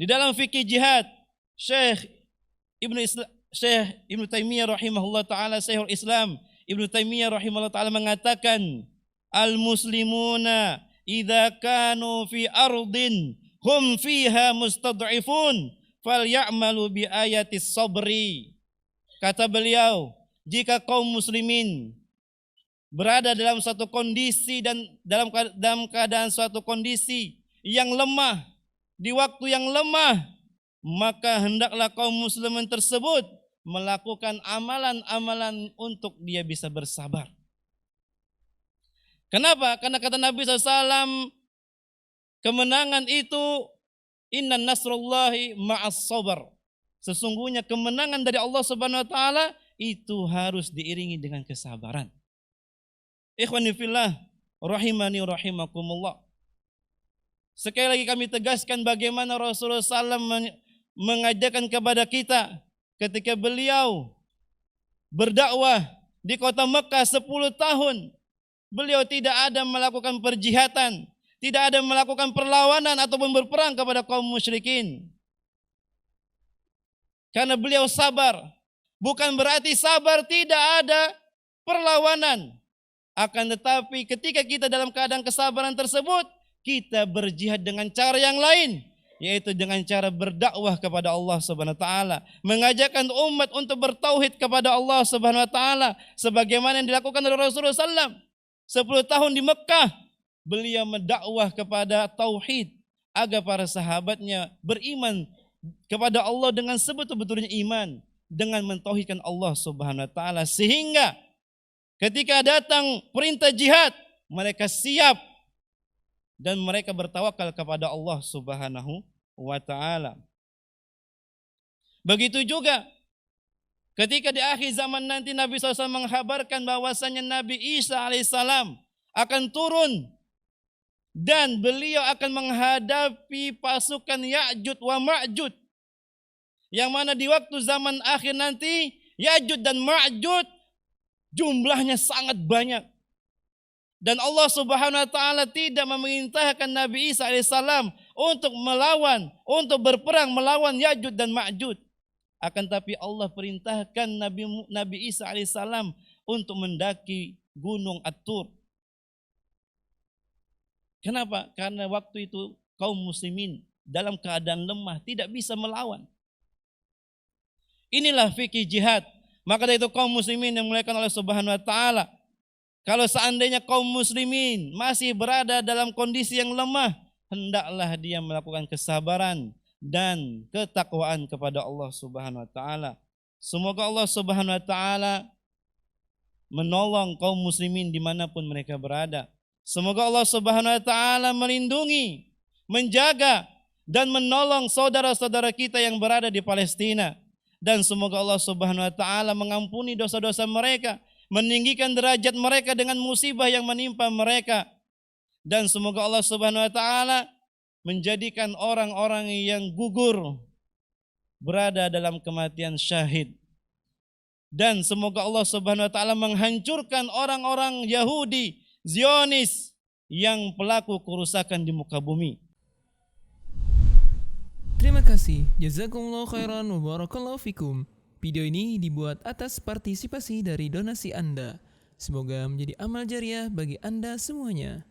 Di dalam fikih jihad, Syekh Ibnu Taimiyah rahimahullah taala, Syekhul Islam Ibnu Taimiyah rahimahullah taala mengatakan, al-muslimuna idza kanu fi ardin hum fiha mustad'ifun falyamalu bi ayatis sabri. Kata beliau, jika kaum muslimin berada dalam suatu kondisi dan dalam keadaan suatu kondisi yang lemah, di waktu yang lemah, maka hendaklah kaum muslimin tersebut melakukan amalan-amalan untuk dia bisa bersabar. Kenapa? Karena kata Nabi SAW, kemenangan itu inna nasrullahi ma'as sabar. Sesungguhnya kemenangan dari Allah Subhanahu wa taala itu harus diiringi dengan kesabaran. Ikhwani fillah rahimani rahimakumullah. Sekali lagi kami tegaskan bagaimana Rasulullah SAW mengajarkan kepada kita ketika beliau berdakwah di kota Mekah 10 tahun. Beliau tidak ada melakukan perjihatan, tidak ada melakukan perlawanan ataupun berperang kepada kaum musyrikin. Karena beliau sabar. Bukan berarti sabar tidak ada perlawanan. Akan tetapi ketika kita dalam keadaan kesabaran tersebut, kita berjihad dengan cara yang lain, yaitu dengan cara berdakwah kepada Allah Subhanahu wa taala, mengajarkan umat untuk bertauhid kepada Allah Subhanahu wa taala sebagaimana yang dilakukan oleh Rasulullah SAW. 10 tahun di Mekah beliau mendakwah kepada tauhid agar para sahabatnya beriman kepada Allah dengan sebetul-betulnya iman, dengan mentauhidkan Allah Subhanahu wa taala, sehingga ketika datang perintah jihad mereka siap dan mereka bertawakal kepada Allah Subhanahu wa taala. Begitu juga ketika di akhir zaman nanti Nabi SAW menghabarkan bahwasanya Nabi Isa alaihissalam akan turun dan beliau akan menghadapi pasukan Ya'jud wa Ma'jud, yang mana di waktu zaman akhir nanti Ya'jud dan Ma'jud jumlahnya sangat banyak. Dan Allah Subhanahu wa taala tidak memerintahkan Nabi Isa alaihissalam untuk melawan, untuk berperang melawan Ya'jud dan Ma'jud. Akan tapi Allah perintahkan Nabi Isa alaihissalam untuk mendaki gunung At-Tur. Kenapa? Karena waktu itu kaum muslimin dalam keadaan lemah, tidak bisa melawan. Inilah fikih jihad. Maka dari itu kaum muslimin yang dimuliakan oleh Subhanahu wa taala, kalau seandainya kaum muslimin masih berada dalam kondisi yang lemah, hendaklah dia melakukan kesabaran dan ketakwaan kepada Allah Subhanahu wa taala. Semoga Allah Subhanahu wa taala menolong kaum muslimin dimanapun mereka berada. Semoga Allah Subhanahu wa taala melindungi, menjaga dan menolong saudara-saudara kita yang berada di Palestina. Dan semoga Allah Subhanahu wa taala mengampuni dosa-dosa mereka, meninggikan derajat mereka dengan musibah yang menimpa mereka. Dan semoga Allah Subhanahu wa taala menjadikan orang-orang yang gugur berada dalam kematian syahid. Dan semoga Allah Subhanahu wa taala menghancurkan orang-orang Yahudi, Zionis yang pelaku kerusakan di muka bumi. Terima kasih. Jazakumullah khairan wa barakallahu fikum. Video ini dibuat atas partisipasi dari donasi Anda. Semoga menjadi amal jariah bagi Anda semuanya.